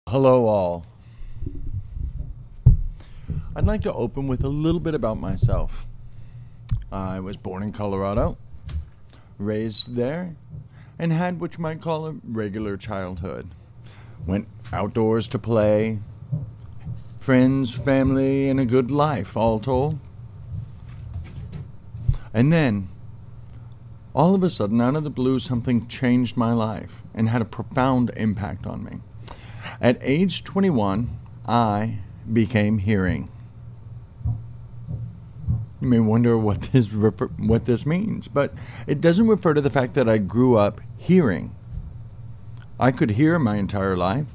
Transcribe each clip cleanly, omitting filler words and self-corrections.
Hello all. I'd like to open with a little bit about myself. I was born in Colorado, raised there, and had what you might call a regular childhood. Went outdoors to play, friends, family, and a good life, all told. And then, all of a sudden, out of the blue, something changed my life and had a profound impact on me. At age 21, I became hearing. You may wonder what this means, but it doesn't refer to the fact that I grew up hearing. I could hear my entire life.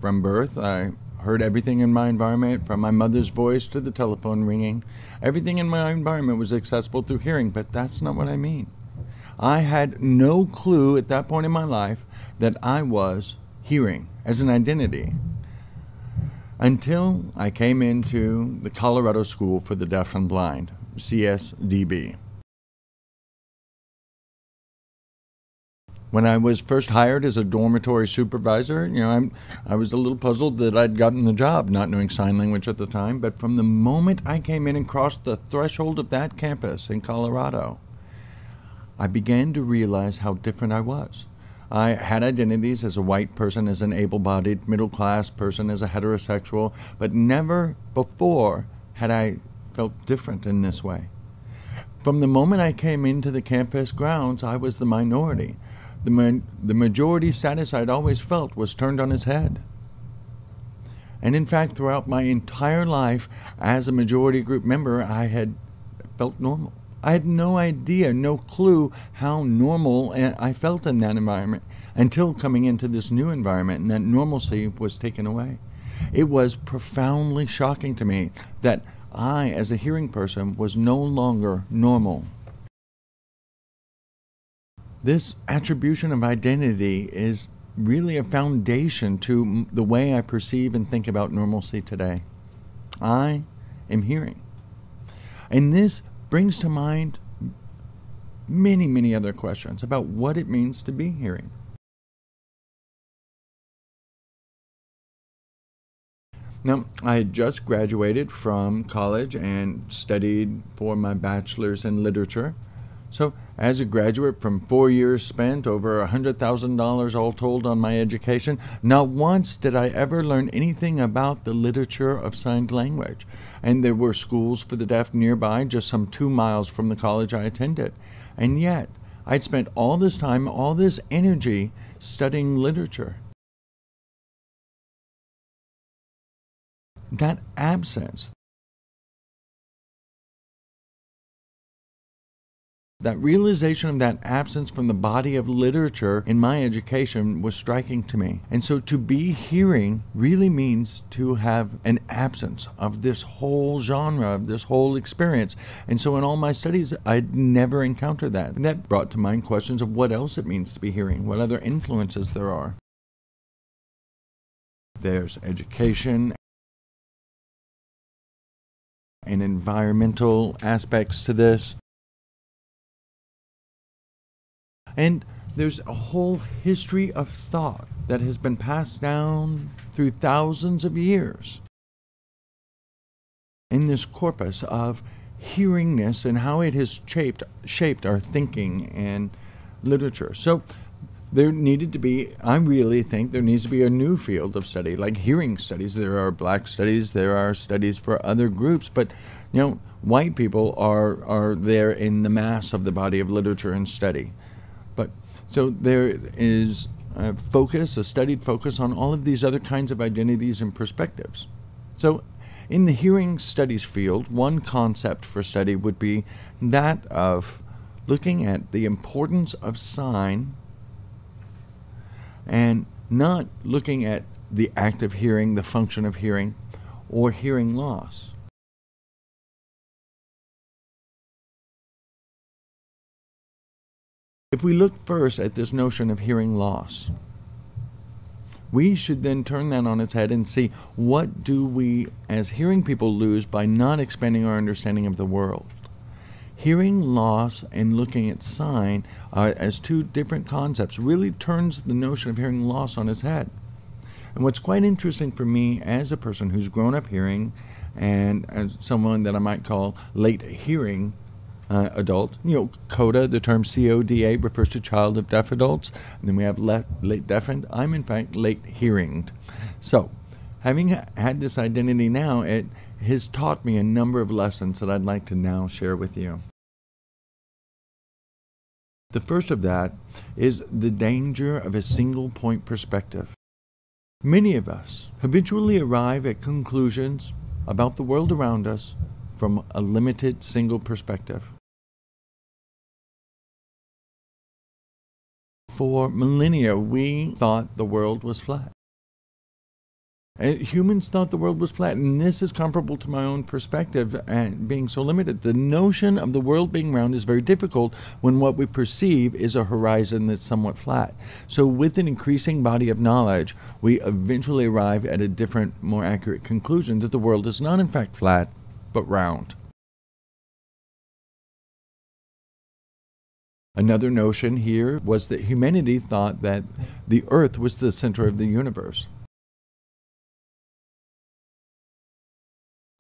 From birth, I heard everything in my environment, from my mother's voice to the telephone ringing. Everything in my environment was accessible through hearing, but that's not what I mean. I had no clue at that point in my life that I was hearing as an identity until I came into the Colorado School for the Deaf and Blind, CSDB. When I was first hired as a dormitory supervisor, I was a little puzzled that I'd gotten the job, not knowing sign language at the time. But from the moment I came in and crossed the threshold of that campus in Colorado, I began to realize how different I was. I had identities as a white person, as an able-bodied, middle-class person, as a heterosexual, but never before had I felt different in this way. From the moment I came into the campus grounds, I was the minority. The majority status I'd always felt was turned on its head. And in fact, throughout my entire life as a majority group member, I had felt normal. I had no idea, no clue how normal I felt in that environment until coming into this new environment, and that normalcy was taken away. It was profoundly shocking to me that I, as a hearing person, was no longer normal. This attribution of identity is really a foundation to the way I perceive and think about normalcy today. I am hearing. And this brings to mind many, many other questions about what it means to be hearing. Now, I had just graduated from college and studied for my bachelor's in literature. So, as a graduate from 4 years spent, over $100,000 all told on my education, not once did I ever learn anything about the literature of sign language. And there were schools for the deaf nearby, just some 2 miles from the college I attended. And yet, I'd spent all this time, all this energy studying literature. That absence, that realization of that absence from the body of literature in my education was striking to me. And so to be hearing really means to have an absence of this whole genre, of this whole experience. And so in all my studies, I'd never encountered that. And that brought to mind questions of what else it means to be hearing, what other influences there are. There's education and environmental aspects to this. And there's a whole history of thought that has been passed down through thousands of years in this corpus of hearingness and how it has shaped our thinking and literature. So there needed to be, I really think there needs to be a new field of study, like hearing studies. There are black studies, there are studies for other groups, but white people are there in the mass of the body of literature and study. So there is a studied focus on all of these other kinds of identities and perspectives. So in the hearing studies field, one concept for study would be that of looking at the importance of sign and not looking at the act of hearing, the function of hearing, or hearing loss. If we look first at this notion of hearing loss, we should then turn that on its head and see what do we as hearing people lose by not expanding our understanding of the world. Hearing loss and looking at sign as two different concepts really turns the notion of hearing loss on its head. And what's quite interesting for me as a person who's grown up hearing and as someone that I might call late hearing adult, CODA, the term CODA refers to child of deaf adults, and then we have late deafened. I'm in fact late hearing. So having had this identity now, it has taught me a number of lessons that I'd like to now share with you. The first of that is the danger of a single point perspective. Many of us habitually arrive at conclusions about the world around us from a limited single perspective. For millennia, we thought the world was flat. Humans thought the world was flat, and this is comparable to my own perspective and being so limited. The notion of the world being round is very difficult when what we perceive is a horizon that's somewhat flat. So with an increasing body of knowledge, we eventually arrive at a different, more accurate conclusion that the world is not in fact flat, but round. Another notion here was that humanity thought that the earth was the center of the universe.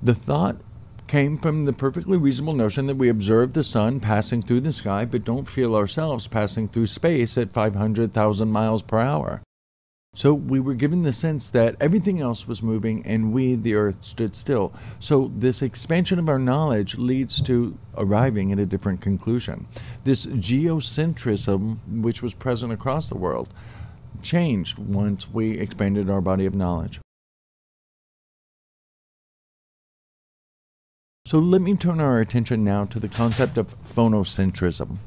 The thought came from the perfectly reasonable notion that we observe the sun passing through the sky, but don't feel ourselves passing through space at 500,000 miles per hour. So we were given the sense that everything else was moving and we, the earth, stood still. So this expansion of our knowledge leads to arriving at a different conclusion. This geocentrism, which was present across the world, changed once we expanded our body of knowledge. So let me turn our attention now to the concept of phonocentrism.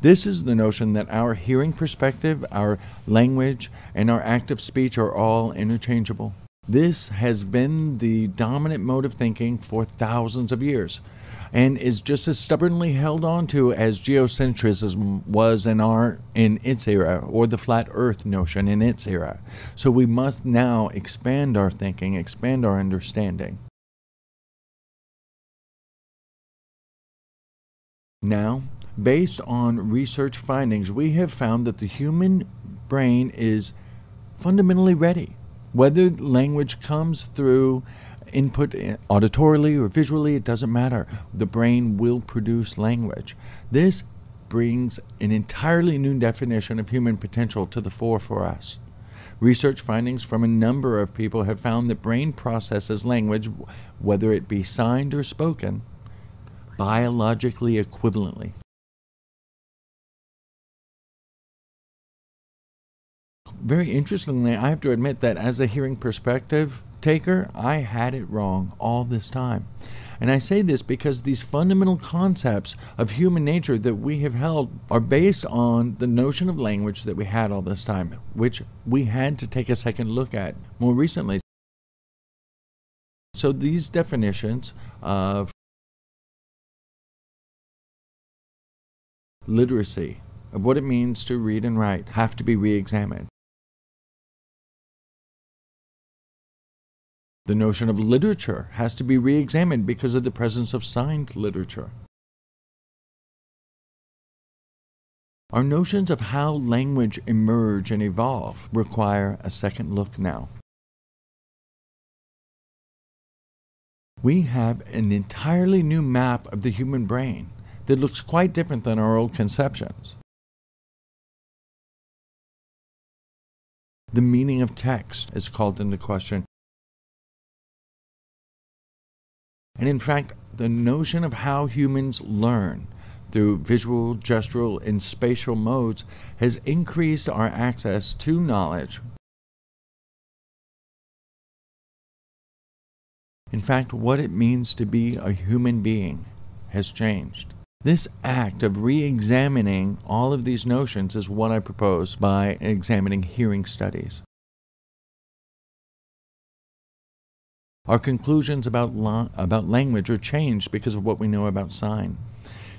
This is the notion that our hearing perspective, our language, and our active speech are all interchangeable. This has been the dominant mode of thinking for thousands of years and is just as stubbornly held on to as geocentrism was in its era, or the flat earth notion in its era. So we must now expand our thinking, expand our understanding. Now, based on research findings, we have found that the human brain is fundamentally ready. Whether language comes through input auditorily or visually, it doesn't matter. The brain will produce language. This brings an entirely new definition of human potential to the fore for us. Research findings from a number of people have found that brain processes language, whether it be signed or spoken, biologically equivalently. Very interestingly, I have to admit that as a hearing perspective taker, I had it wrong all this time. And I say this because these fundamental concepts of human nature that we have held are based on the notion of language that we had all this time, which we had to take a second look at more recently. So these definitions of literacy, of what it means to read and write, have to be re-examined. The notion of literature has to be re-examined because of the presence of signed literature. Our notions of how language emerge and evolve require a second look now. We have an entirely new map of the human brain that looks quite different than our old conceptions. The meaning of text is called into question. And in fact, the notion of how humans learn through visual, gestural, and spatial modes has increased our access to knowledge. In fact, what it means to be a human being has changed. This act of re-examining all of these notions is what I propose by examining hearing studies. Our conclusions about language are changed because of what we know about sign.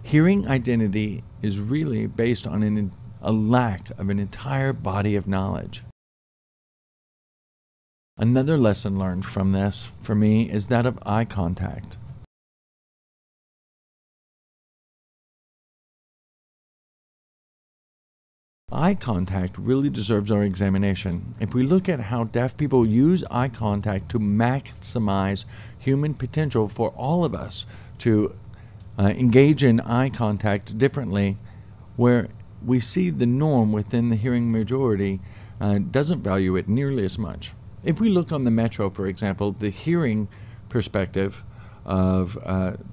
Hearing identity is really based on a lack of an entire body of knowledge. Another lesson learned from this, for me, is that of eye contact. Eye contact really deserves our examination. If we look at how deaf people use eye contact to maximize human potential for all of us to engage in eye contact differently, where we see the norm within the hearing majority doesn't value it nearly as much. If we look on the metro, for example, the hearing perspective of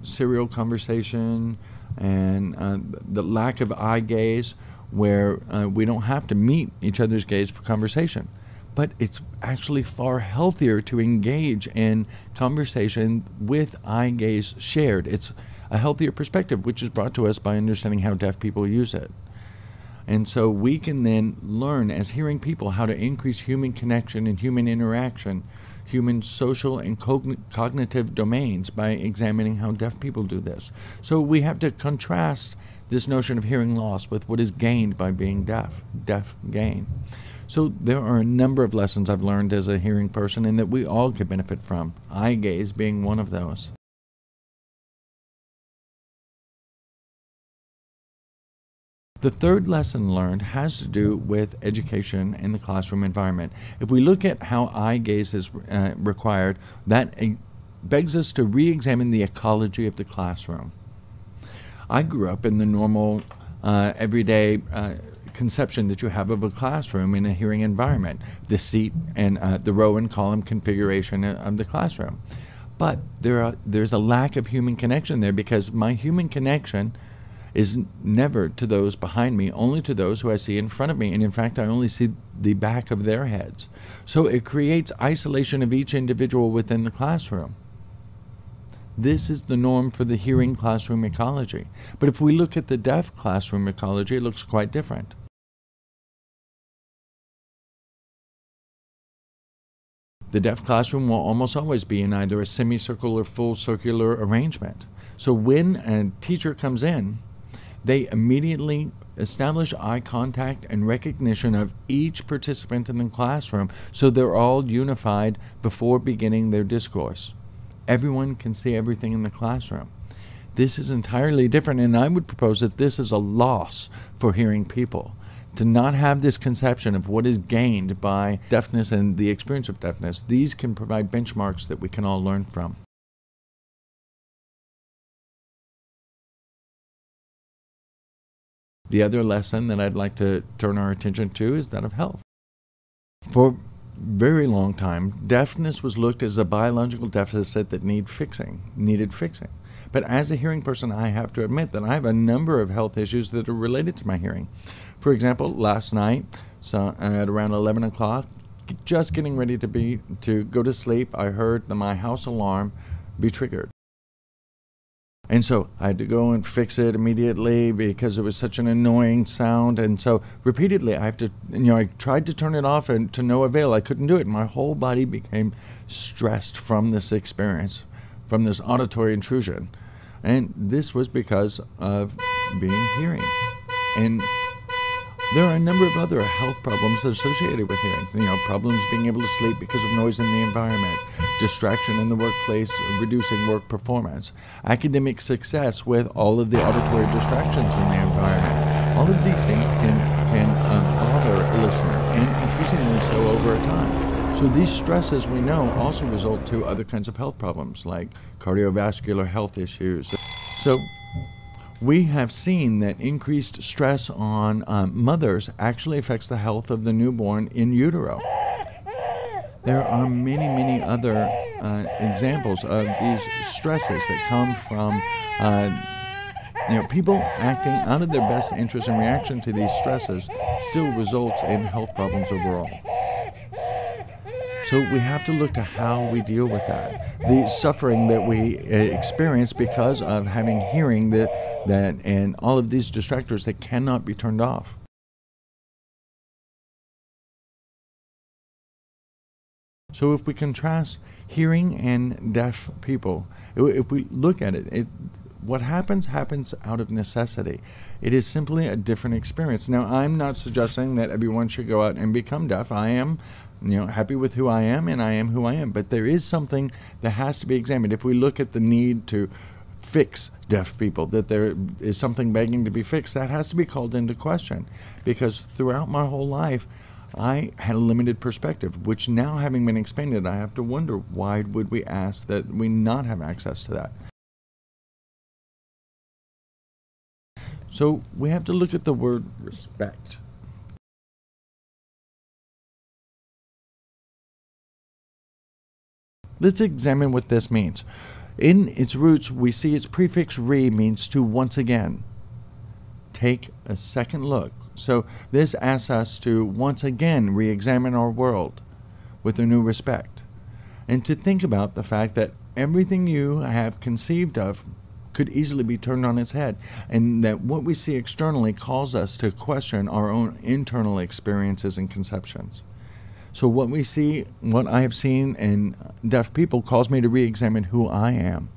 serial conversation and the lack of eye gaze, where we don't have to meet each other's gaze for conversation. But it's actually far healthier to engage in conversation with eye gaze shared. It's a healthier perspective, which is brought to us by understanding how deaf people use it. And so we can then learn as hearing people how to increase human connection and human interaction, human social and cognitive domains by examining how deaf people do this. So we have to contrast this notion of hearing loss with what is gained by being deaf, deaf gain. So there are a number of lessons I've learned as a hearing person and that we all could benefit from, eye gaze being one of those. The third lesson learned has to do with education in the classroom environment. If we look at how eye gaze is required, that begs us to re-examine the ecology of the classroom. I grew up in the normal, everyday conception that you have of a classroom in a hearing environment, the seat and the row and column configuration of the classroom. But there's a lack of human connection there, because my human connection is never to those behind me, only to those who I see in front of me. And in fact, I only see the back of their heads. So it creates isolation of each individual within the classroom. This is the norm for the hearing classroom ecology. But if we look at the deaf classroom ecology, it looks quite different. The deaf classroom will almost always be in either a semicircle or full circular arrangement. So when a teacher comes in, they immediately establish eye contact and recognition of each participant in the classroom, so they're all unified before beginning their discourse. Everyone can see everything in the classroom. This is entirely different, and I would propose that this is a loss for hearing people, to not have this conception of what is gained by deafness and the experience of deafness. These can provide benchmarks that we can all learn from. The other lesson that I'd like to turn our attention to is that of health. For a very long time, deafness was looked as a biological deficit that needed fixing. But as a hearing person, I have to admit that I have a number of health issues that are related to my hearing. For example, last night, at around 11 o'clock, just getting ready to go to sleep, I heard my house alarm be triggered. And so I had to go and fix it immediately because it was such an annoying sound. And so repeatedly I tried to turn it off, and to no avail. I couldn't do it. My whole body became stressed from this experience, from this auditory intrusion. And this was because of being hearing. And there are a number of other health problems associated with hearing. Problems being able to sleep because of noise in the environment, distraction in the workplace, reducing work performance, academic success with all of the auditory distractions in the environment. All of these things can bother a listener, and increasingly so over time. So these stresses, we know, also result to other kinds of health problems like cardiovascular health issues. So we have seen that increased stress on mothers actually affects the health of the newborn in utero. There are many, many other examples of these stresses that come from people acting out of their best interest in reaction to these stresses still results in health problems overall. So we have to look to how we deal with that. The suffering that we experience because of having hearing that and all of these distractors that cannot be turned off. So if we contrast hearing and deaf people, if we look at it, what happens out of necessity. It is simply a different experience. Now, I'm not suggesting that everyone should go out and become deaf. I am happy with who I am, and I am who I am. But there is something that has to be examined. If we look at the need to fix deaf people, that there is something begging to be fixed, that has to be called into question. Because throughout my whole life, I had a limited perspective, which now having been expanded, I have to wonder, why would we ask that we not have access to that? So we have to look at the word respect. Let's examine what this means. In its roots, we see its prefix re means to once again. Take a second look. So this asks us to once again re-examine our world with a new respect, and to think about the fact that everything you have conceived of could easily be turned on its head, and that what we see externally calls us to question our own internal experiences and conceptions. So what I have seen in deaf people calls me to re-examine who I am.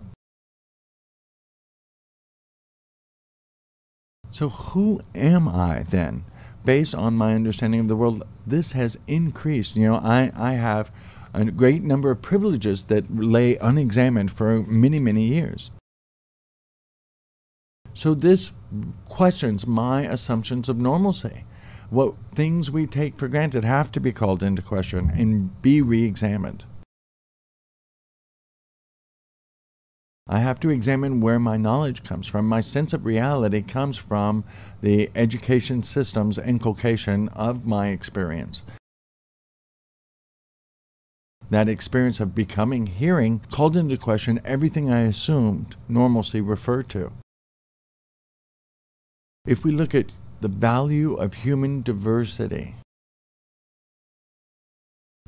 So who am I then? Based on my understanding of the world, this has increased. I have a great number of privileges that lay unexamined for many, many years. So this questions my assumptions of normalcy. What things we take for granted have to be called into question and be re-examined. I have to examine where my knowledge comes from. My sense of reality comes from the education system's inculcation of my experience. That experience of becoming hearing called into question everything I assumed normalcy referred to. If we look at the value of human diversity,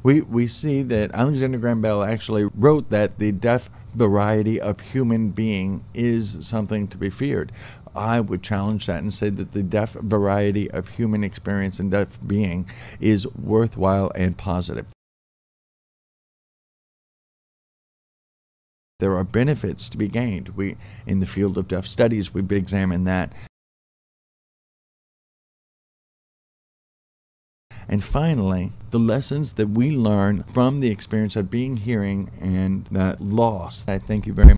we see that Alexander Graham Bell actually wrote that the deaf variety of human being is something to be feared. I would challenge that and say that the deaf variety of human experience and deaf being is worthwhile and positive. There are benefits to be gained. In the field of deaf studies, we've examined that. And finally, the lessons that we learn from the experience of being hearing and that loss. I thank you very much.